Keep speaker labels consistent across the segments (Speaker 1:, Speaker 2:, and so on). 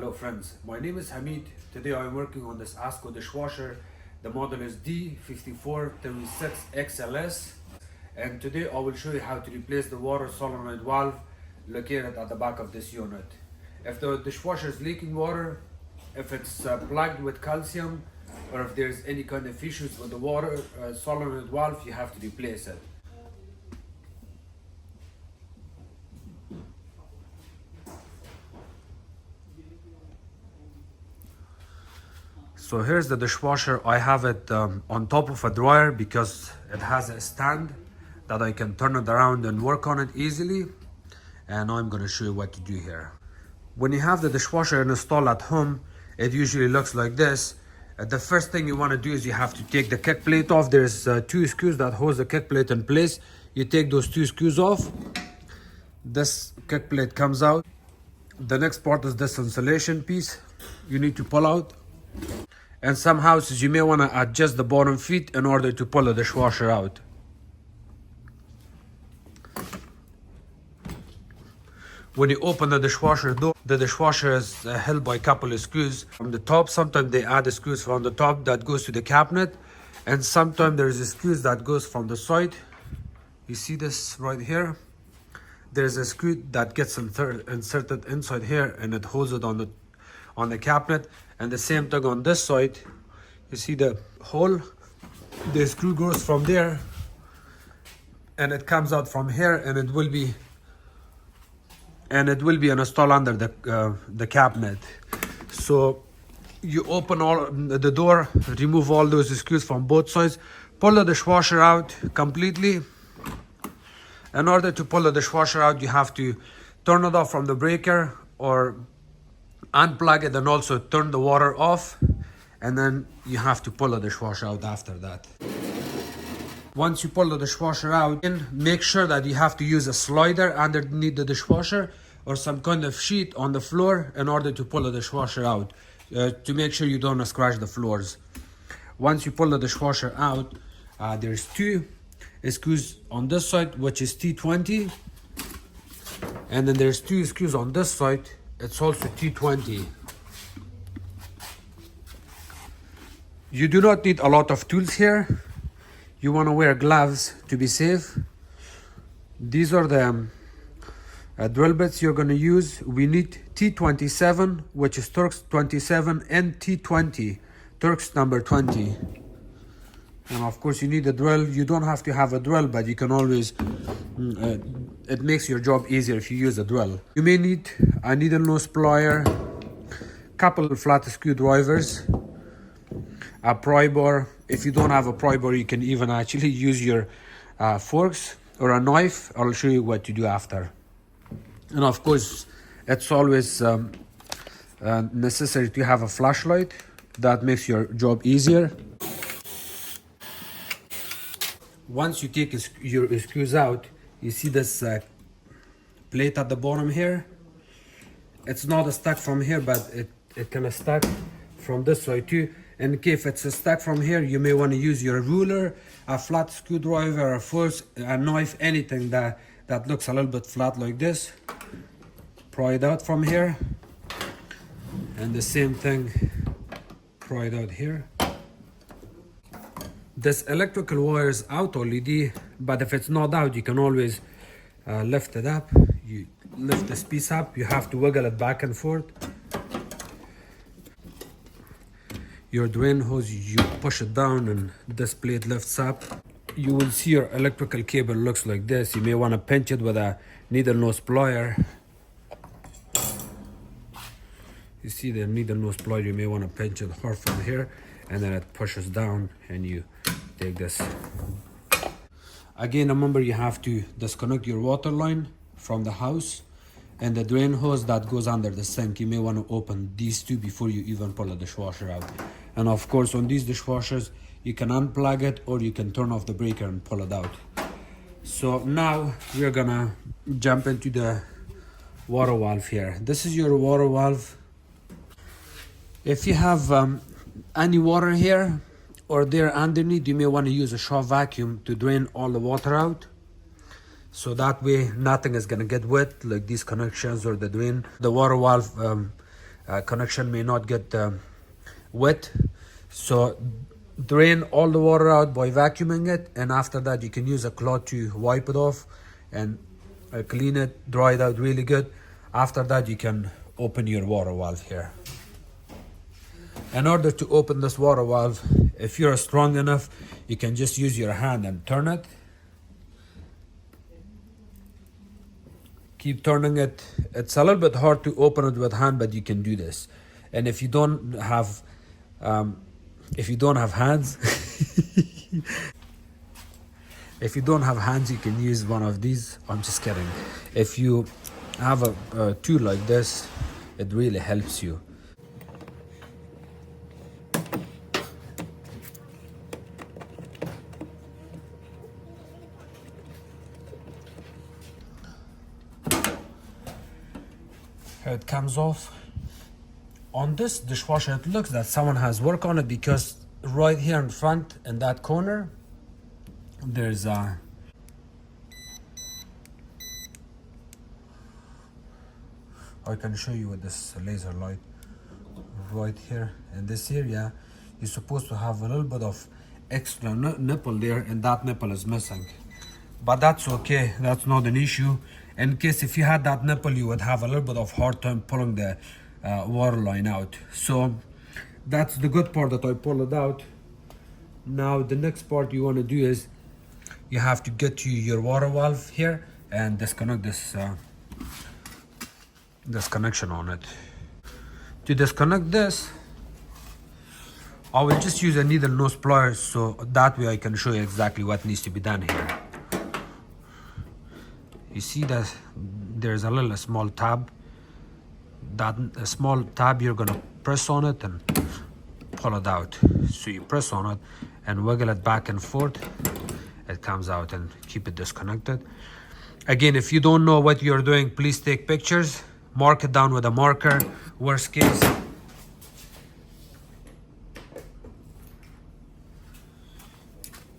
Speaker 1: Hello friends, my name is Hamid. Today I am working on this Asko dishwasher. The model is D5436XLS, and today I will show you how to replace the water solenoid valve located at the back of this unit. If the dishwasher is leaking water, if it's plugged with calcium, or if there's any kind of issues with the water solenoid valve, you have to replace it. So here's the dishwasher. I have it on top of a dryer because it has a stand that I can turn it around and work on it easily. And now I'm going to show you what to do here. When you have the dishwasher installed at home, it usually looks like this. The first thing you want to do is you have to take the kick plate off. There's two screws that hold the kick plate in place. You take those two screws off. This kick plate comes out. The next part is this insulation piece. You need to pull out. And some houses you may want to adjust the bottom feet in order to pull the dishwasher out. When you open the dishwasher door, the dishwasher is held by a couple of screws from the top. Sometimes they add the screws from the top that goes to the cabinet, and sometimes there's a screws that goes from the side. You see this right here? There's a screw that gets inserted inside here, and it holds it on the cabinet. And the same thing on this side. You see the hole? The screw goes from there and it comes out from here, and it will be installed under the cabinet. So you open all the door, remove all those screws from both sides, pull the dishwasher out completely. In order to pull the dishwasher out, you have to turn it off from the breaker or unplug it and also turn the water off, and then you have to pull the dishwasher out after that. Once you pull the dishwasher out, make sure that you have to use a slider underneath the dishwasher or some kind of sheet on the floor in order to pull the dishwasher out, to make sure you don't scratch the floors. Once you pull the dishwasher out, there's two screws on this side, which is T20, and then there's two screws on this side. It's also T20. You do not need a lot of tools here. You want to wear gloves to be safe. These are the drill bits you're going to use. We need T27, which is Turks 27, and T20, Turks number 20. And of course you need a drill. You don't have to have a drill, but you can always, it makes your job easier if you use a drill. You may need a needle nose plier, couple of flat screwdrivers, a pry bar. If you don't have a pry bar, you can even actually use your forks or a knife. I'll show you what to do after. And of course, it's always necessary to have a flashlight. That makes your job easier. Once you take your screws out, you see this plate at the bottom here. It's not stuck from here, but it can stuck from this side too. In case it's stuck from here, you may want to use your ruler, a flat screwdriver, a force, a knife, anything that looks a little bit flat like this. Pry it out from here, and the same thing, pry it out here. This electrical wire is out already, but if it's not out, you can always lift it up. You lift this piece up, you have to wiggle it back and forth. Your drain hose, you push it down and this plate lifts up. You will see your electrical cable looks like this. You may want to pinch it with a needle nose plier. You see the needle nose plier, you may want to pinch it hard from here, and then it pushes down and you take this. Again, remember you have to disconnect your water line from the house and the drain hose that goes under the sink. You may want to open these two before you even pull the dishwasher out. And of course, on these dishwashers, you can unplug it or you can turn off the breaker and pull it out. So now we're gonna jump into the water valve here. This is your water valve. If you have any water here or there underneath, you may want to use a shop vacuum to drain all the water out. So that way nothing is going to get wet, like these connections or the drain. The water valve connection may not get wet. So drain all the water out by vacuuming it, and after that you can use a cloth to wipe it off and clean it, dry it out really good. After that you can open your water valve here. In order to open this water valve, if you're strong enough, you can just use your hand and turn it. Keep turning it. It's a little bit hard to open it with hand, but you can do this. And if you don't have hands, if you don't have hands, you can use one of these. I'm just kidding. If you have a tool like this, it really helps you. Here it comes off. On this dishwasher, it looks that someone has work on it, because right here in front in that corner there's a I can show you with this laser light. Right here in this area, you're supposed to have a little bit of extra nipple there, and that nipple is missing. But that's okay, that's not an issue. In case if you had that nipple, you would have a little bit of hard time pulling the water line out. So that's the good part, that I pull it out. Now the next part you want to do is you have to get to your water valve here and disconnect this connection on it. To disconnect this, I will just use a needle nose pliers, so that way I can show you exactly what needs to be done here. You see that there's a little small tab. That small tab, you're gonna press on it and pull it out. So you press on it and wiggle it back and forth. It comes out, and keep it disconnected. Again, if you don't know what you're doing, please take pictures. Mark it down with a marker. Worst case,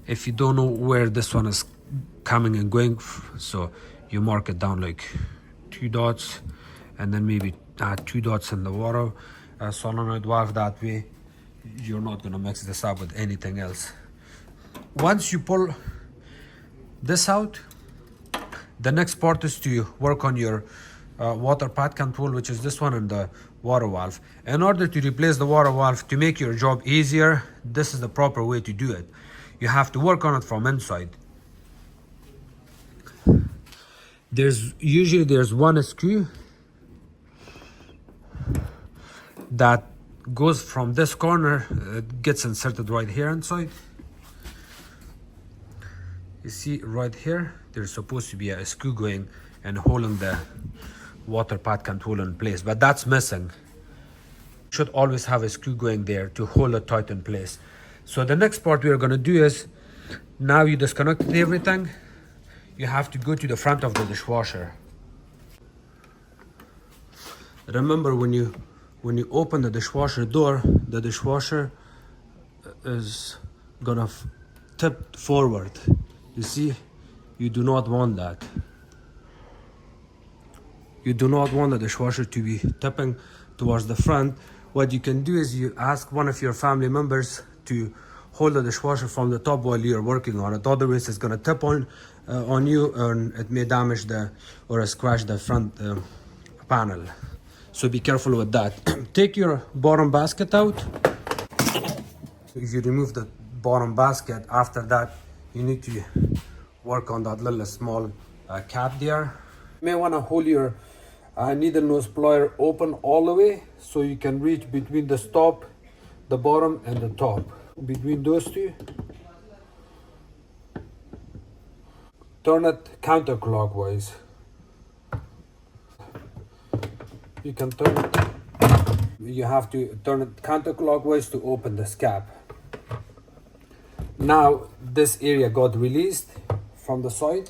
Speaker 1: if you don't know where this one is coming and going, so you mark it down like 2 dots, and then maybe 2 dots in the water solenoid valve. That way you're not going to mix this up with anything else. Once you pull this out, the next part is to work on your water pad control, which is this one, and the water valve. In order to replace the water valve, to make your job easier, this is the proper way to do it. You have to work on it from inside. There's one screw that goes from this corner, it gets inserted right here inside. You see right here, there's supposed to be a screw going and holding the water pad control in place, but that's missing. You should always have a screw going there to hold it tight in place. So the next part we are going to do is, now you disconnected everything, you have to go to the front of the dishwasher. Remember, when you open the dishwasher door, the dishwasher is gonna tip forward. You see, you do not want that. You do not want the dishwasher to be tipping towards the front. What you can do is you ask one of your family members to hold the dishwasher from the top while you're working on it. Otherwise, it's gonna tip on you, and it may damage or scratch the front panel. So be careful with that. Take your bottom basket out. If you remove the bottom basket, after that you need to work on that little small cap there. You may want to hold your needle nose plier open all the way, so you can reach between the stop, the bottom, and the top. Between those two, turn it counterclockwise. You can turn it, you have to turn it counterclockwise to open this cap. Now this area got released from the side.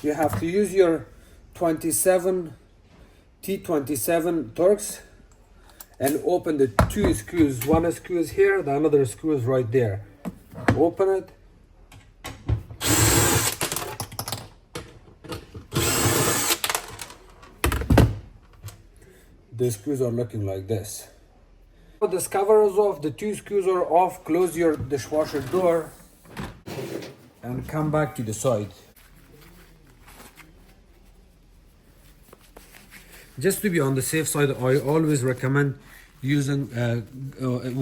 Speaker 1: You have to use your T27 Torx and open the 2 screws. One screw is here, the another screw is right there. Open it. the screws are looking like this. This cover is off, the 2 screws are off. Close your dishwasher door and come back to the side. Just to be on the safe side, I always recommend using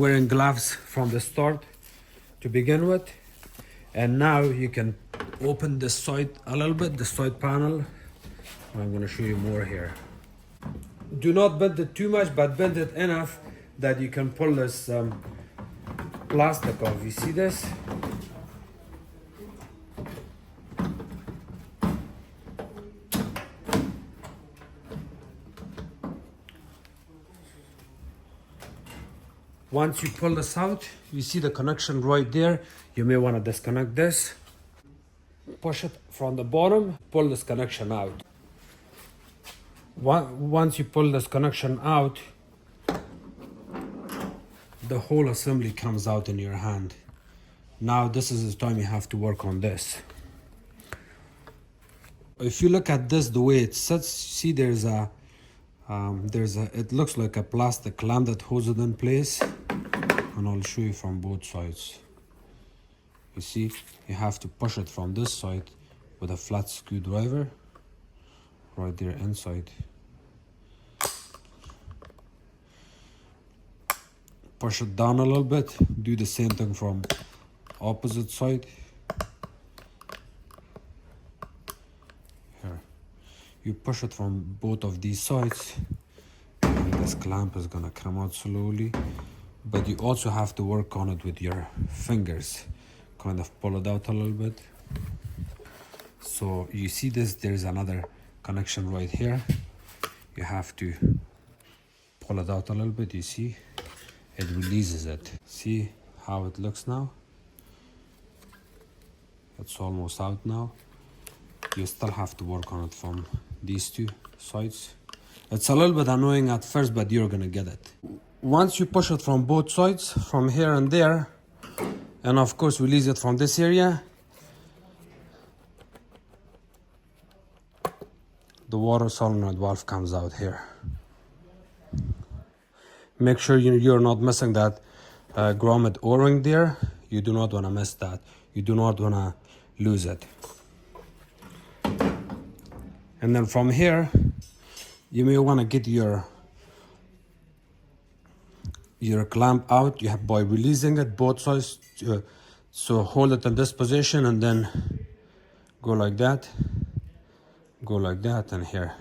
Speaker 1: wearing gloves from the start to begin with. And now you can open this side a little bit, the side panel. I'm going to show you more here. Do not bend it too much, but bend it enough that you can pull this plastic off. You see this? Once you pull this out, you see the connection right there. You may want to disconnect this. Push it from the bottom, pull this connection out. Once you pull this connection out, the whole assembly comes out in your hand. Now this is the time you have to work on this. If you look at this, the way it sits, see there's a it looks like a plastic clamp that holds it in place, and I'll show you from both sides. You see, you have to push it from this side with a flat screwdriver right there inside. Push it down a little bit. Do the same thing from opposite side. Here, you push it from both of these sides, and this clamp is gonna come out slowly. But you also have to work on it with your fingers. Kind of pull it out a little bit. So you see this, there's another connection right here. You have to pull it out a little bit. You see, it releases it. See how it looks now? It's almost out now. You still have to work on it from these 2 sides. It's a little bit annoying at first, but you're gonna get it. Once you push it from both sides, from here and there, and of course release it from this area, the water solenoid valve comes out here. Make sure you're not missing that grommet O-ring there. You do not want to miss that. You do not want to lose it. And then from here, you may want to get your clamp out. You have by releasing it both sides. So hold it in this position and then go like that. Go like that, and here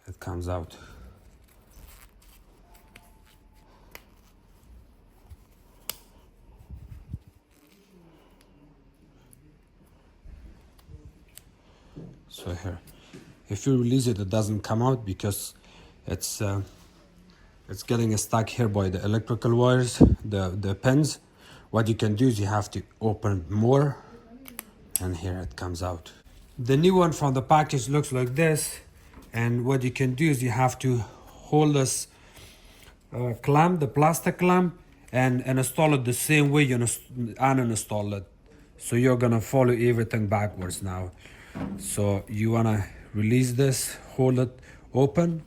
Speaker 1: it comes out. So here, if you release it, it doesn't come out because it's getting stuck here by the electrical wires, the pins. What you can do is you have to open more, and here it comes out. The new one from the package looks like this, and what you can do is you have to hold this clamp, the plastic clamp, and install it the same way you uninstall it. So you're gonna follow everything backwards now. So you wanna release this, hold it open,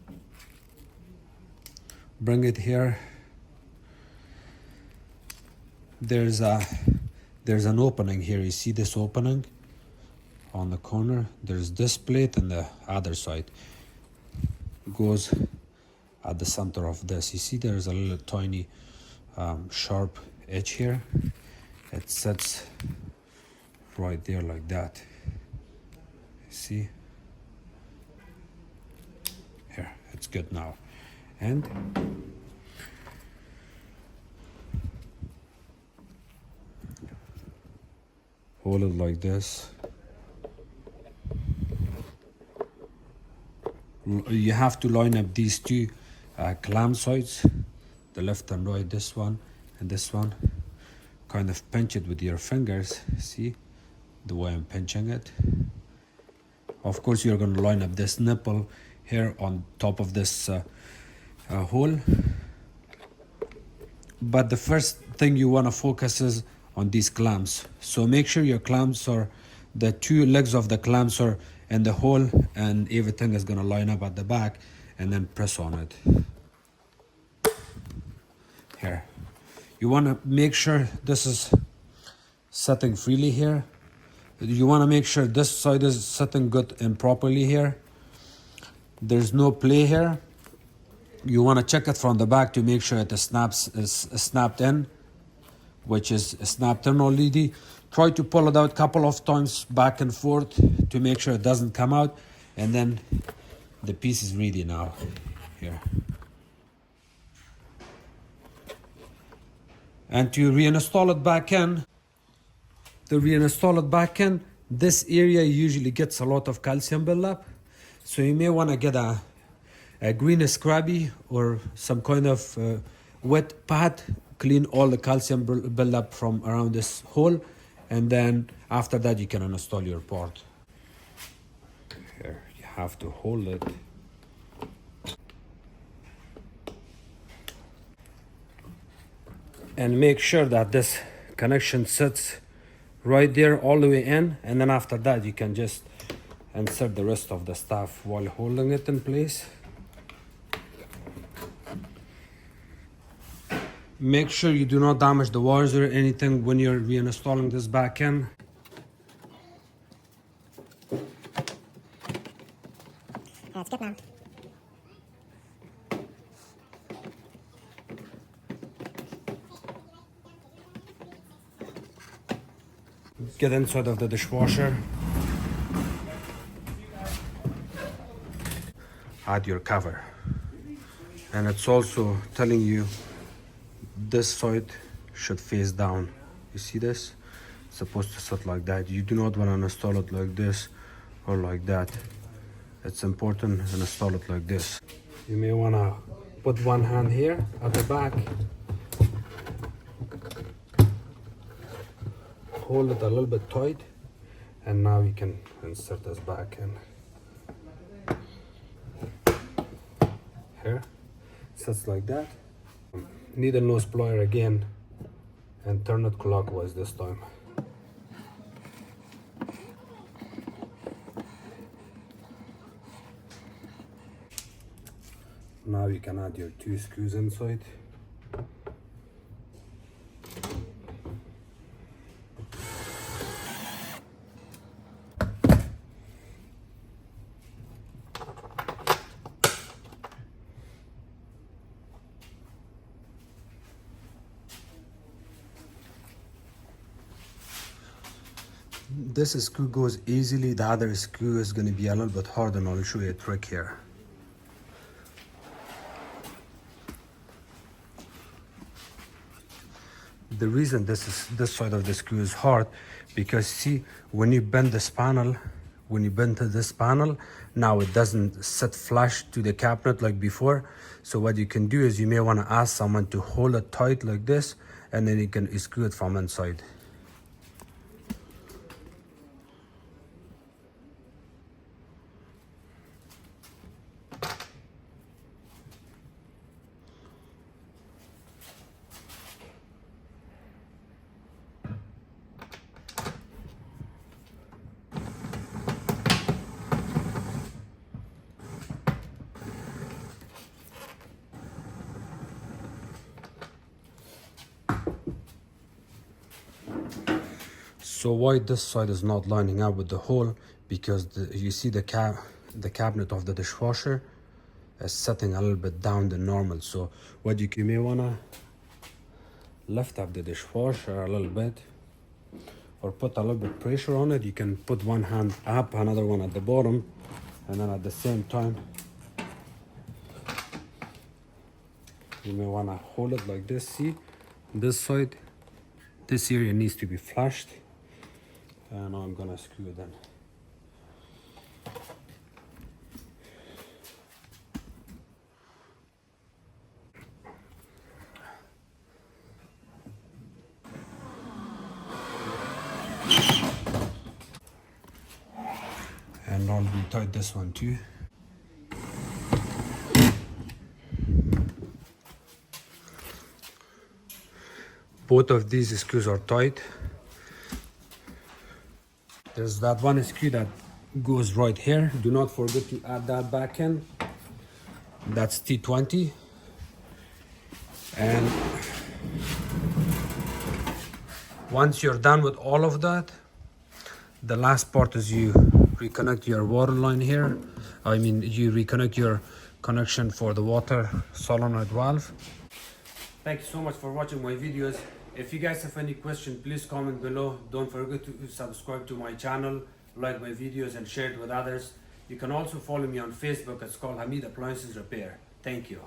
Speaker 1: bring it here. There's an opening here. You see this opening on the corner? There's this plate and the other side goes at the center of this. You see there's a little tiny sharp edge here. It sits right there like that. See? Here, it's good now. And hold it like this. You have to line up these 2 clamp sides, the left and right, this one and this one. Kind of pinch it with your fingers. See the way I'm pinching it? Of course, you're going to line up this nipple here on top of this hole. But the first thing you want to focus is on these clamps. So make sure your clamps are, the 2 legs of the clamps are in the hole, and everything is going to line up at the back. and then press on it. Here. You want to make sure this is setting freely here. You want to make sure this side is setting good and properly here. There's no play here. You want to check it from the back to make sure it is snapped in, which is snapped in already. Try to pull it out a couple of times back and forth to make sure it doesn't come out, and then the piece is ready now. Here. And to reinstall it back in, this area usually gets a lot of calcium buildup. So you may want to get a green scrubby or some kind of wet pad, clean all the calcium buildup from around this hole, and then after that you can install your part. Here, you have to hold it. And make sure that this connection sits right there all the way in, and then after that you can just insert the rest of the stuff while holding it in place. Make sure you do not damage the wires or anything when you're reinstalling this back in.
Speaker 2: It's good now.
Speaker 1: Get inside of the dishwasher. Add your cover. And it's also telling you this side should face down. You see this? It's supposed to sit like that. You do not want to install it like this or like that. It's important to install it like this. You may want to put one hand here at the back. Hold it a little bit tight, and now you can insert this back in. Here, sits like that. Needle nose plier again, and turn it clockwise this time. Now you can add your 2 screws inside. This screw goes easily, the other screw is going to be a little bit hard, and I'll show you a trick here. The reason this side of the screw is hard, because see, when you bend this panel, to this panel, now it doesn't sit flush to the cabinet like before. So what you can do is you may want to ask someone to hold it tight like this, and then you can screw it from inside. So why this side is not lining up with the hole? Because you see the cabinet of the dishwasher is setting a little bit down than normal. So what you may wanna lift up the dishwasher a little bit, or put a little bit pressure on it. You can put one hand up, another one at the bottom, and then at the same time you may wanna hold it like this. See, this side, this area needs to be flushed. And now I'm gonna screw it in. And I'll retight this one too. Both of these screws are tight. There's that one screw that goes right here. Do not forget to add that back in. That's T20. And once you're done with all of that, the last part is you reconnect your water line here. I mean, you reconnect your connection for the water solenoid valve. Thank you so much for watching my videos. If you guys have any question, please comment below. Don't forget to subscribe to my channel, like my videos and share it with others. You can also follow me on Facebook. It's called Hamid Appliances Repair. Thank you.